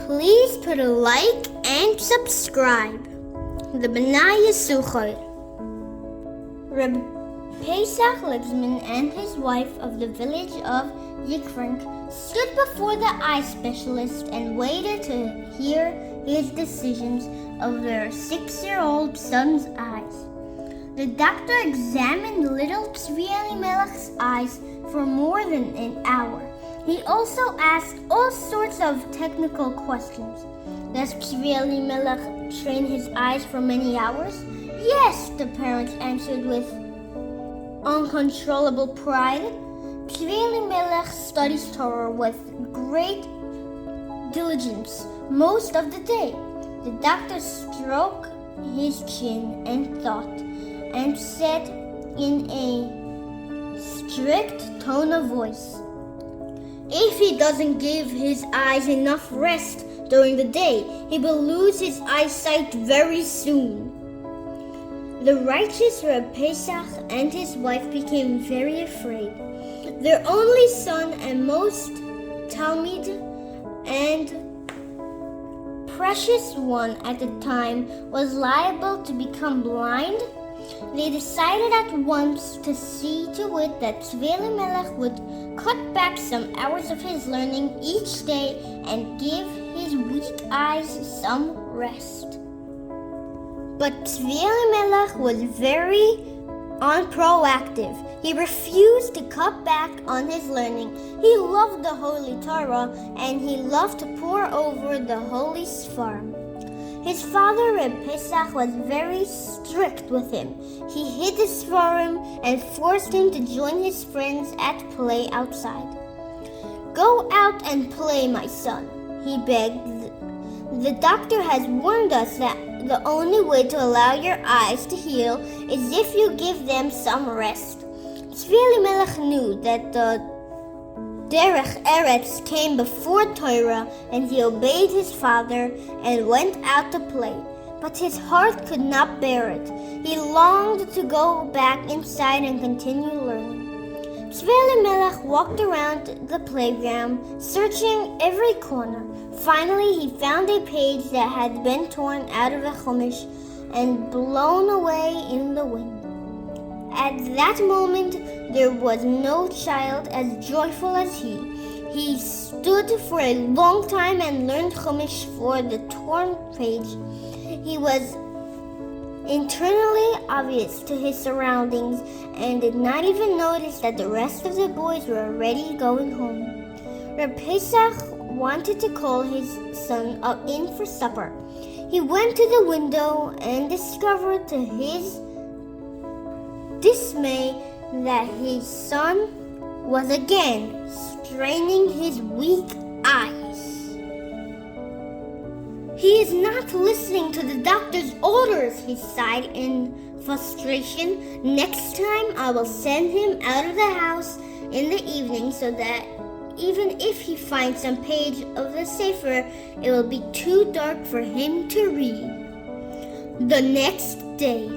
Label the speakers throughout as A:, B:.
A: Please put a like and subscribe. The Bnai Yisasschar. Reb Pesach Ligsman and his wife of the village of Yikrank stood before the eye specialist and waited to hear his decisions of their 6-year-old son's eyes. The doctor examined little Tzvi Elimelech's eyes for more than an hour. He also asked all sorts of technical questions. Does Tzvi Elimelech train his eyes for many hours? Yes, the parents answered with uncontrollable pride. Tzvi Elimelech studies Torah with great diligence most of the day. The doctor stroked his chin and thought, and said in a strict tone of voice, if he doesn't give his eyes enough rest during the day, he will lose his eyesight very soon. The righteous Reb Pesach and his wife became very afraid. Their only son and most Talmid and precious one at the time was liable to become blind. They decided at once to see to it that Tzvi Elimelech would cut back some hours of his learning each day and give his weak eyes some rest. But Tzvi Elimelech was very unproactive. He refused to cut back on his learning. He loved the Holy Torah and he loved to pore over the Holy Sfarim. His father, Reb Pesach, was very strict with him. He hid the Sfarim and forced him to join his friends at play outside. Go out and play, my son, he begged. The doctor has warned us that the only way to allow your eyes to heal is if you give them some rest. Tzvi Elimelech knew that the Derech Eretz came before Torah, and he obeyed his father and went out to play. But his heart could not bear it. He longed to go back inside and continue learning. Tzvi Elimelech walked around the playground, searching every corner. Finally, he found a page that had been torn out of a chumash and blown away in the wind. At that moment, there was no child as joyful as he. He stood for a long time and learned chumash for the torn page. He was internally oblivious to his surroundings and did not even notice that the rest of the boys were already going home. Reb Pesach wanted to call his son in for supper. He went to the window and discovered to his dismay that his son was again straining his weak eyes. He is not listening to the doctor's orders, he sighed in frustration. Next time I will send him out of the house in the evening so that even if he finds some page of the Sefer, it will be too dark for him to read. The next day,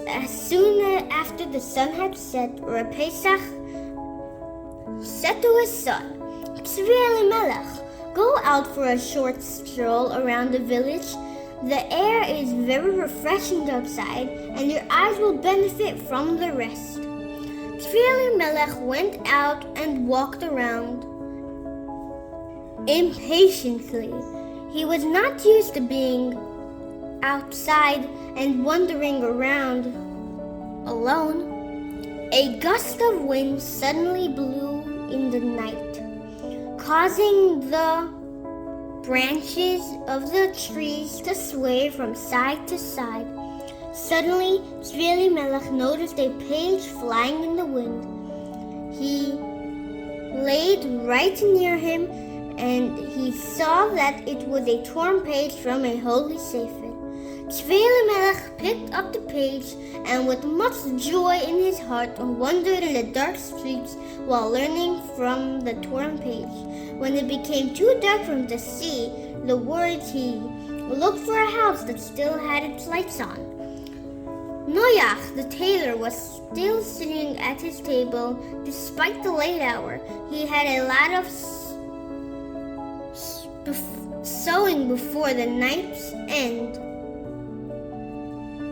A: as soon after the sun had set, Reb Pesach said to his son, Tzvi Elimelech, go out for a short stroll around the village. The air is very refreshing outside, and your eyes will benefit from the rest. Tzvi Elimelech went out and walked around impatiently. He was not used to being outside and wandering around alone. A gust of wind suddenly blew in the night, causing the branches of the trees to sway from side to side. Suddenly, Tzvi Elimelech noticed a page flying in the wind. He laid right near him, and he saw that it was a torn page from a holy sefer. Tzvi Elimelech picked up the page and with much joy in his heart wandered in the dark streets while learning from the torn page. When it became too dark for him to see the words, he looked for a house that still had its lights on. Noach, the tailor, was still sitting at his table despite the late hour. He had a lot of sewing before the night's end.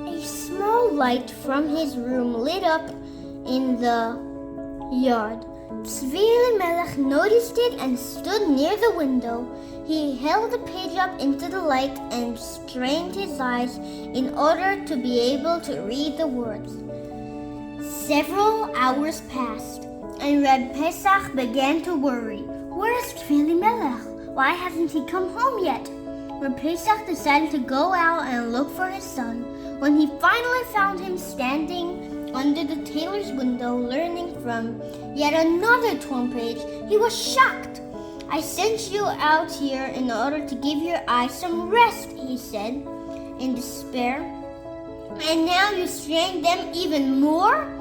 A: A small light from his room lit up in the yard. Tzvi Elimelech noticed it and stood near the window. He held the page up into the light and strained his eyes in order to be able to read the words. Several hours passed, and Reb Pesach began to worry. Where is Tzvi Elimelech? Why hasn't he come home yet? Reb Pesach decided to go out and look for his son. When he finally found him standing under the tailor's window learning from yet another torn page, he was shocked. I sent you out here in order to give your eyes some rest, he said in despair. And now you strain them even more?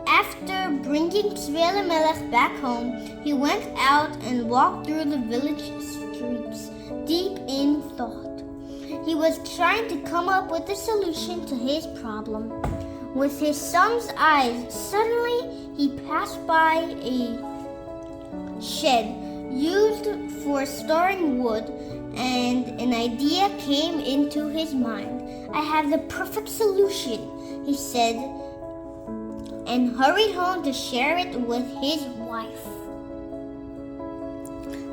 A: After bringing Tzvi Elimelech back home, he went out and walked through the village streets, deep in thought. He was trying to come up with a solution to his problem. With his son's eyes, suddenly he passed by a shed used for storing wood, and an idea came into his mind. I have the perfect solution, he said, and hurried home to share it with his wife.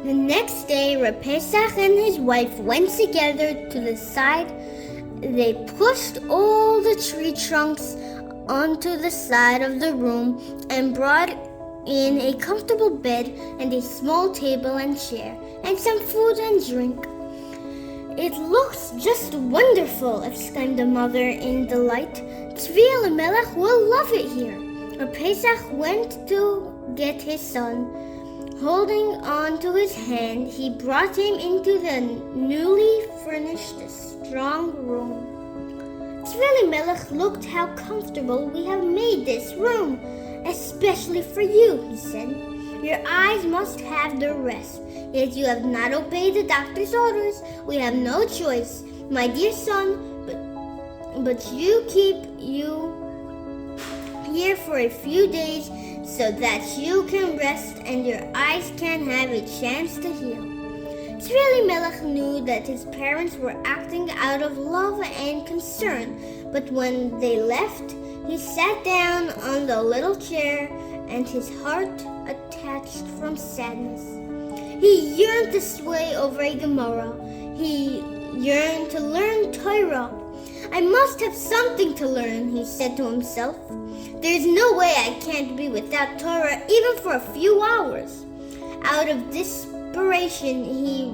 A: The next day, Reb Pesach and his wife went together to the side. They pushed all the tree trunks onto the side of the room and brought in a comfortable bed and a small table and chair and some food and drink. It looks just wonderful, exclaimed the mother in delight. Tzvi Elimelech will love it here. Reb Pesach went to get his son. Holding on to his hand, he brought him into the newly furnished strong room. Tzvi Elimelech looked how comfortable we have made this room, especially for you, he said. Your eyes must have the rest, yet you have not obeyed the doctor's orders. We have no choice, my dear son, but you keep you here for a few days so that you can rest and your eyes can have a chance to heal. Tzvi Elimelech knew that his parents were acting out of love and concern, but when they left, he sat down on the little chair and his heart attached from sadness. He yearned to sway over a Gemara. He yearned to learn Torah. I must have something to learn, he said to himself. There's no way I can't be without Torah even for a few hours. Out of desperation, he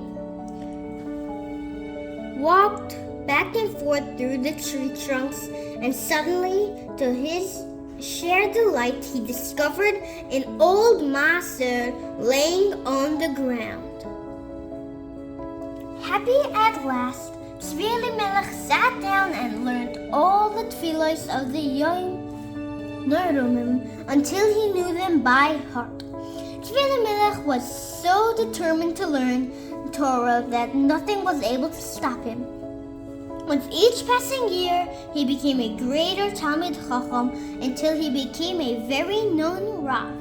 A: walked back and forth through the tree trunks, and suddenly, to his sheer delight, he discovered an old maaser laying on the ground. Happy at last, Tzvi Elimelech sat down and learned all the tefillos of the Yom Noraim until he knew them by heart. Tzvi Elimelech was so determined to learn Torah that nothing was able to stop him. With each passing year, he became a greater Talmid Chacham until he became a very known Rav.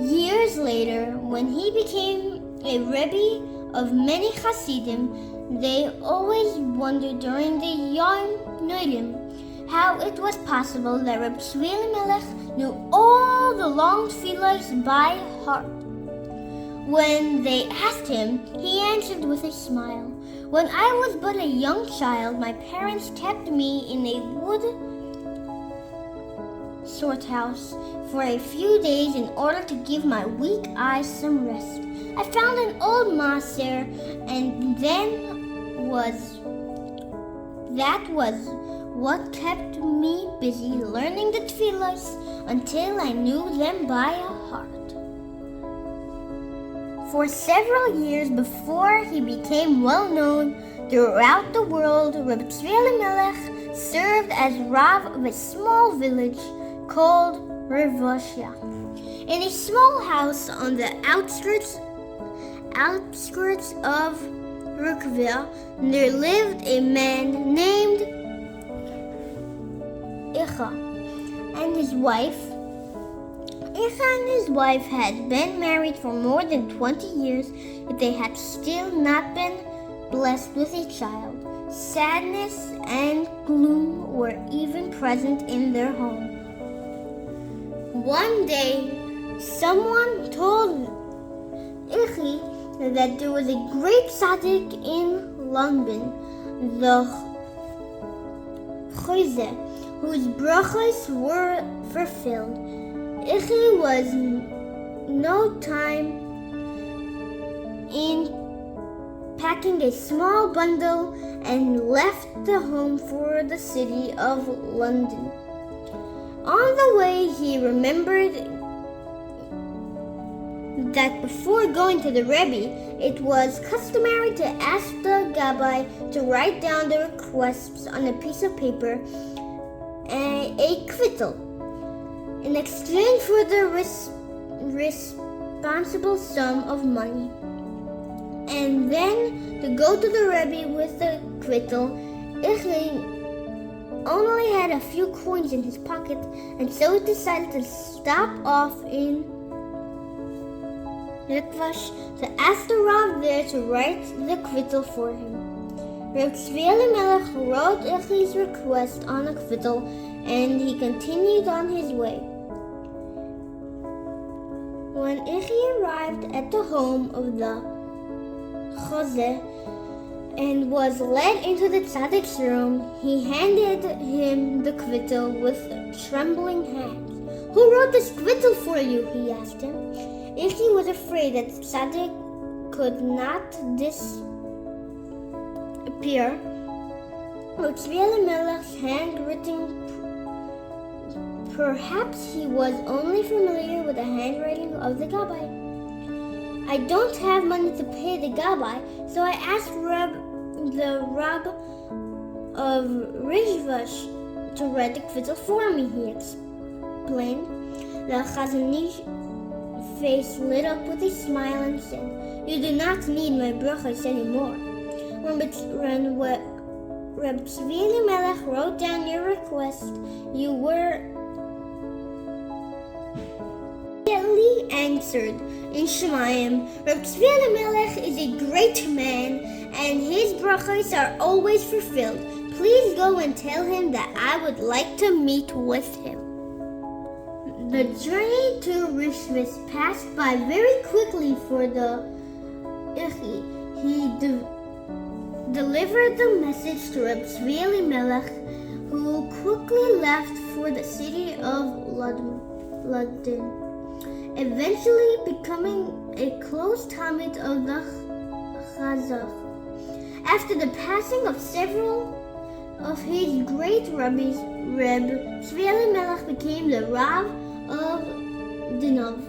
A: Years later, when he became a Rebbe of many Hasidim, they always wondered during the Yom Noraim how it was possible that Reb Tzvi Elimelech knew all the long tefillos by heart. When they asked him, he answered with a smile, When I was but a young child, my parents kept me in a wood storehouse for a few days in order to give my weak eyes some rest. I found an old maaser, and that was what kept me busy learning the tefillos until I knew them by heart. For several years before he became well known throughout the world, Reb Tzvi Elimelech served as Rav of a small village called Revashia. In a small house on the outskirts of Rukville, there lived a man named Icha and his wife Icha and his wife had been married for more than 20 years, yet they had still not been blessed with a child. Sadness and gloom were even present in their home. One day, someone told Ichi that there was a great tzaddik in London, the Chayze, whose brachos were fulfilled. Ichi was no time in packing a small bundle and left the home for the city of London. On the way, he remembered that before going to the Rebbe, it was customary to ask the Gabbai to write down the requests on a piece of paper, a kvittel, in exchange for the responsible sum of money. And then to go to the Rebbe with the kvittel. Ichi only had a few coins in his pocket, and so he decided to stop off in Rikvash to ask the Rav there to write the kvittel for him. Reb Tzvi Elimelech wrote Ichi's request on a kvittel, and he continued on his way. When Ichi arrived at the home of the Chazeh and was led into the tzaddik's room, he handed him the kvittel with trembling hands. "Who wrote this kvittel for you?" he asked him. Ichi was afraid that the tzaddik could not disappear. Reb Tzvi Elimelech's handwriting. Perhaps he was only familiar with the handwriting of the Gabbai. "I don't have money to pay the Gabbai, so I asked the Rab of Rizvash to write the kvittel for me," he explained. The Chazani's face lit up with a smile and said, "You do not need my brachos anymore." When Reb Tzvi Elimelech wrote down your request, you were immediately answered in Shemayim. Reb Tzvi Elimelech is a great man, and his brachos are always fulfilled. Please go and tell him that I would like to meet with him. The journey to Rishvis passed by very quickly for the Ichi. He delivered the message to Reb Tzvi Elimelech, who quickly left for the city of London, eventually becoming a close talmid of the Chazach. After the passing of several of his great rabbis, Reb Tzvi Elimelech became the Rav of Dinov.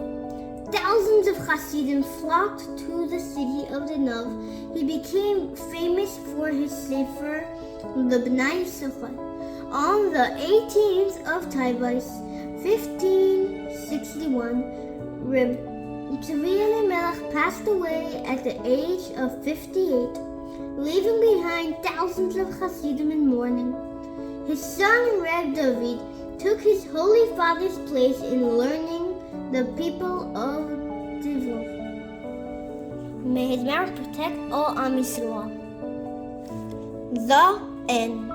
A: Thousands of Hasidim flocked to the city of Dinov. He became famous for his sefer, the Bnai Yisasschar. On the 18th of Taivas, 1561, Reb Tzvi Elimelech passed away at the age of 58, leaving behind thousands of Hasidim in mourning. His son Reb David took his holy father's place in learning the people of Divov. May his merit protect all Am Yisrael. The end.